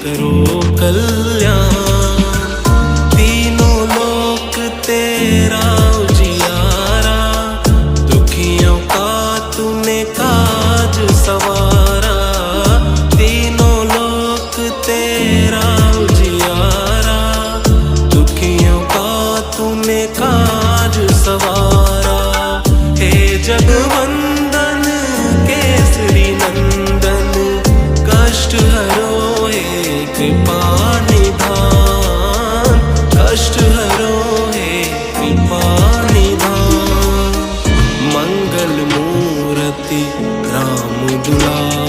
करो कल्याण। तीनों लोक तेरा उजियारा, दुखियों का तूने काज सवारा। तीनों लोक तेरा उजियारा, दुखियों का तूने काज सवारा। हे जगवंदन केसरी नंदन, कष्ट हरो हे कृपा निधान। कष्ट हरो हे कृपा निधान। मंगल मूर्ति राम दुलार।